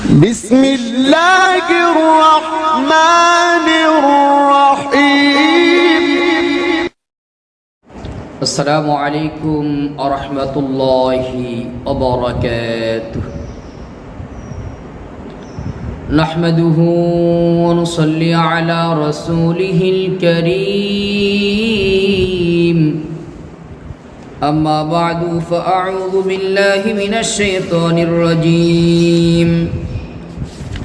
بسم الله الرحمن الرحيم السلام عليكم ورحمة الله وبركاته نحمده ونصلي على رسوله الكريم أما بعد فأعوذ بالله من الشيطان الرجيم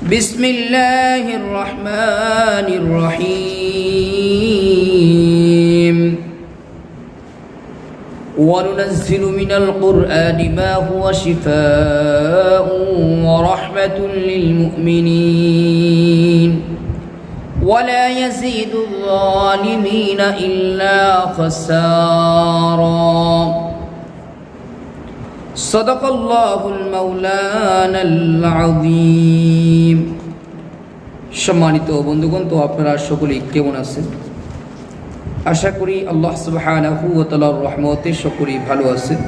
بسم الله الرحمن الرحيم وننزل من القرآن ما هو شفاء ورحمة للمؤمنين ولا يزيد الظالمين إلا خسارا صدق الله المولانا العظيم সম্মানিত বন্ধুগণ, তো আপনারা সকলেই কেমন আছেন? আশা করি আল্লাহ সুবহানাহু ওয়া তাআলার রহমতে সকলেই ভালো আছেন।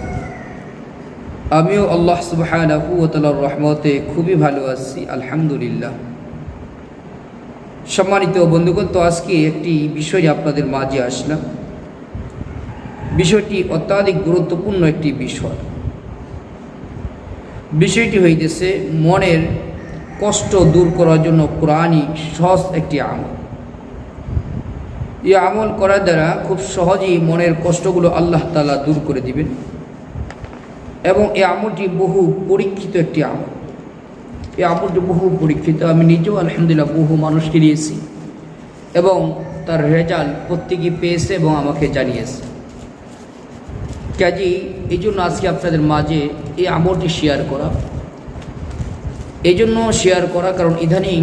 আমিও আল্লাহ সুবহানাহু ওয়া তাআলার রহমতে খুবই ভালো আছি, আলহামদুলিল্লাহ। সম্মানিত বন্ধুগণ, তো আজকে একটি বিষয় আপনাদের মাঝে আসলাম। বিষয়টি অত্যাধিক গুরুত্বপূর্ণ একটি বিষয়। বিষয়টি হইতেছে মনের কষ্ট দূর করার জন্য কোরআনী সহজ একটি আমল। এই আমল করার দ্বারা খুব সহজেই মনের কষ্টগুলো আল্লাহ তাআলা দূর করে দিবেন এবং এই আমলটি বহু পরীক্ষিত একটি আমল। এই আমলটি বহু পরীক্ষিত। আমি নিজেও আলহামদুলিল্লাহ বহু মানুষকে দিয়েছি এবং তার রেজাল্ট প্রত্যেকেই পেয়েছে এবং আমাকে জানিয়েছে। কাজেই এই জন্য আজকে আপনাদের মাঝে এই আমলটি শেয়ার করা। এই জন্য শেয়ার করা কারণ ইদানিং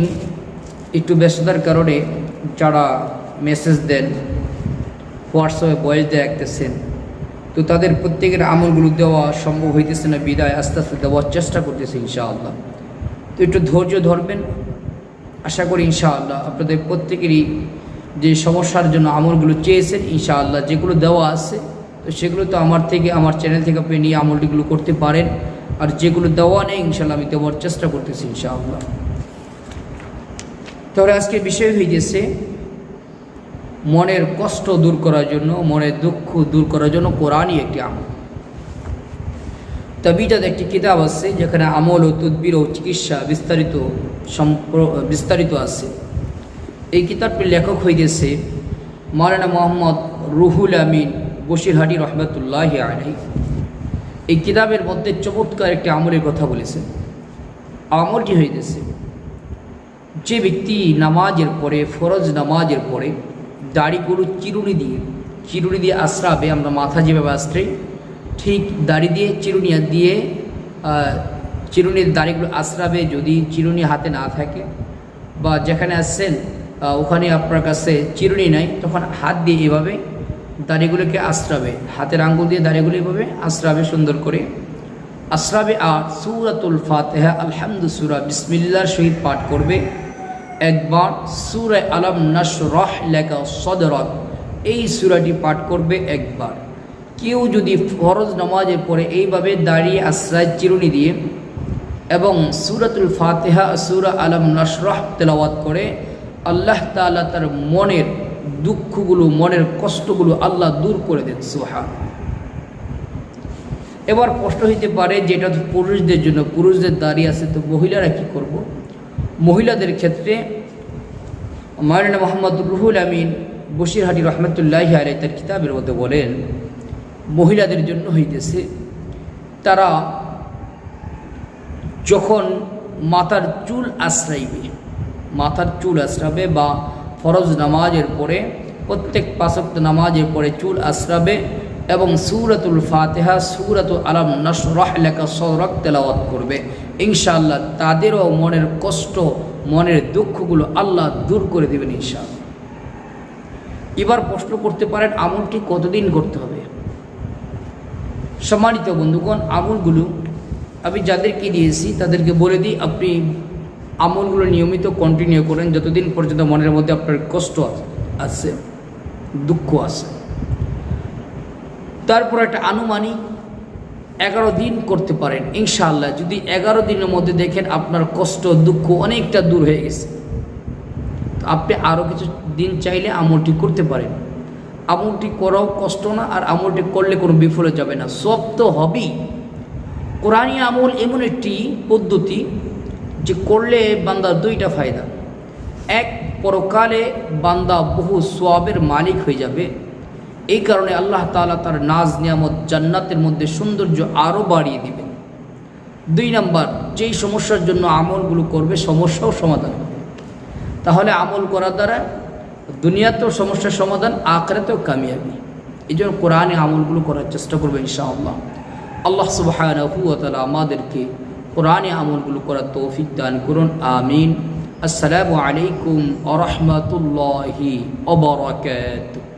একটু ব্যস্ততার কারণে যারা মেসেজ দেন, হোয়াটসঅ্যাপে ভয়েস দিয়ে রাখতেছেন, তো তাদের প্রত্যেকের আমলগুলো দেওয়া সম্ভব হইতেছে না, বিদায় আস্তে আস্তে দেওয়ার চেষ্টা করতেছে ইনশাআল্লাহ। তো একটু ধৈর্য ধরবেন। আশা করি ইনশাআল্লাহ আপনাদের প্রত্যেকেরই যে সমস্যার জন্য আমলগুলো চেয়েছেন ইনশাআল্লাহ যেগুলো দেওয়া আছে, তো সেগুলো তো আমার চ্যানেল থেকে আপনি নিয়ে আমলটিগুলো করতে পারেন। আর যেগুলো দেওয়া নেই ইনশাআল্লাহ আমি দেওয়ার চেষ্টা করতেছি ইনশাআল্লাহ। তাহলে আজকে বিষয় হইতেছে মনের কষ্ট দূর করার জন্য, মনের দুঃখ দূর করার জন্য কোরআনই একটি আমল। তাবিজাত একটি কিতাব আছে যেখানে আমল ও তদবির ও চিকিৎসা বিস্তারিত আছে। এই কিতাবটির লেখক হইতেছে মাওলানা মোহাম্মদ রুহুল আমিন বশিরহাটি রহমতুল্লাহি আলাইহি। এই কিতাবের মধ্যে চমৎকার একটি আমলের কথা বলেছেন। আমলটি হইতেছে যে ব্যক্তি নামাজের পরে, ফরজ নামাজের পরে দাড়িগুলো চিরুনি দিয়ে আশ্রাবে, আমরা মাথা যেভাবে আশ্রাই ঠিক দাড়ি দিয়ে চিরুনির দাড়িগুলো আশ্রাবে। যদি চিরুনি হাতে না থাকে বা যেখানে আসছেন ওখানে আপনার কাছে চিরুনি নাই, তখন হাত দিয়ে এভাবে দাড়িগুলোকে আশ্রাবে, হাতের আঙ্গুল দিয়ে দাড়িগুলো এভাবে আশ্রাবে, সুন্দর করে আশ্রাবে। আর সূরাতুল ফাতিহা আলহামদু সূরা বিসমিল্লাহর সহিত পাঠ করবে একবার। সূরা আলাম নাশরাহ লাকা সাদরাক এই সূরাটি পাঠ করবে একবার। কেউ যদি ফরজ নামাজের পরে এইভাবে দাঁড়িয়ে আশ্রয় চিরুনি দিয়ে এবং সূরাতুল ফাতিহা সূরা আলাম নাশরাহ তেলাওয়াত করে, আল্লাহ তাআলা তার মনের দুঃখগুলো, মনের কষ্টগুলো আল্লাহ দূর করে দেন। সুবহান। এবার প্রশ্ন হইতে পারে যে এটা তো পুরুষদের জন্য, পুরুষদের দাঁড়িয়ে আছে, তো মহিলারা কি করব? মহিলাদের ক্ষেত্রে মাওলানা মোহাম্মদ রুহুল আমিন বশিরহাটি রহমতুল্লাহি আলাইহি তার কিতাবের মধ্যে বলেন মহিলাদের জন্য হইতেছে তারা যখন মাথার চুল আশ্রাবে বা ফরজ নামাজের পরে প্রত্যেক ৫ ওয়াক্ত নামাজের পরে চুল আশ্রাবে এবং সূরাতুল ফাতিহা সূরাতুল আলাম নাশরাহ লাকা সাদরাক তেলাওয়াত করবে, ইনশাআল্লাহ তাদেরও মনের কষ্ট, মনের দুঃখগুলো আল্লাহ দূর করে দেবেন ইনশাআল্লাহ। এবার প্রশ্ন করতে পারেন আমলটি কতদিন করতে হবে? সম্মানিত বন্ধুগণ, আমলগুলো আমি যাদেরকে দিয়েছি তাদেরকে বলে দিই, আপনি আমলগুলো নিয়মিত কন্টিনিউ করেন যতদিন পর্যন্ত মনের মধ্যে আপনার কষ্ট আছে, দুঃখ আছে। তারপর একটা আনুমানিক 11 দিন করতে পারেন ইনশাআল্লাহ। যদি 11 দিনের মধ্যে দেখেন আপনার কষ্ট দুঃখ অনেকটা দূর হয়ে গেছে, তো আপনি আরও কিছু দিন চাইলে আমলটি করতে পারেন। আমলটি করাও কষ্ট না, আর আমলটি করলে কোনো বিফলে যাবে না, সব তো হবেই। কোরআনী আমল এমন একটি পদ্ধতি যে করলে বান্দার দুইটা ফায়দা। এক, পরকালে বান্দা বহু সওয়াবের মালিক হয়ে যাবে, এই কারণে আল্লাহ তাআলা তার নাজ নিয়ামত জান্নাতের মধ্যে সৌন্দর্য আরও বাড়িয়ে দিবেন। 2 নাম্বার, যেই সমস্যার জন্য আমলগুলো করবে সমস্যাও সমাধান হবে। তাহলে আমল করার দ্বারা দুনিয়াতেও সমস্যার সমাধান, আখিরাতেও কামিয়াবি। এই জন্য কোরআনে আমলগুলো করার চেষ্টা করবে ইনশাআল্লাহ। আল্লাহ সুবহানাহু ওয়া তাআলা আমাদেরকে কোরআনে আমলগুলো করার তৌফিক দান করুন, আমিন। আসসালামু আলাইকুম ওয়া রাহমাতুল্লাহি ওয়া বারাকাতুহু।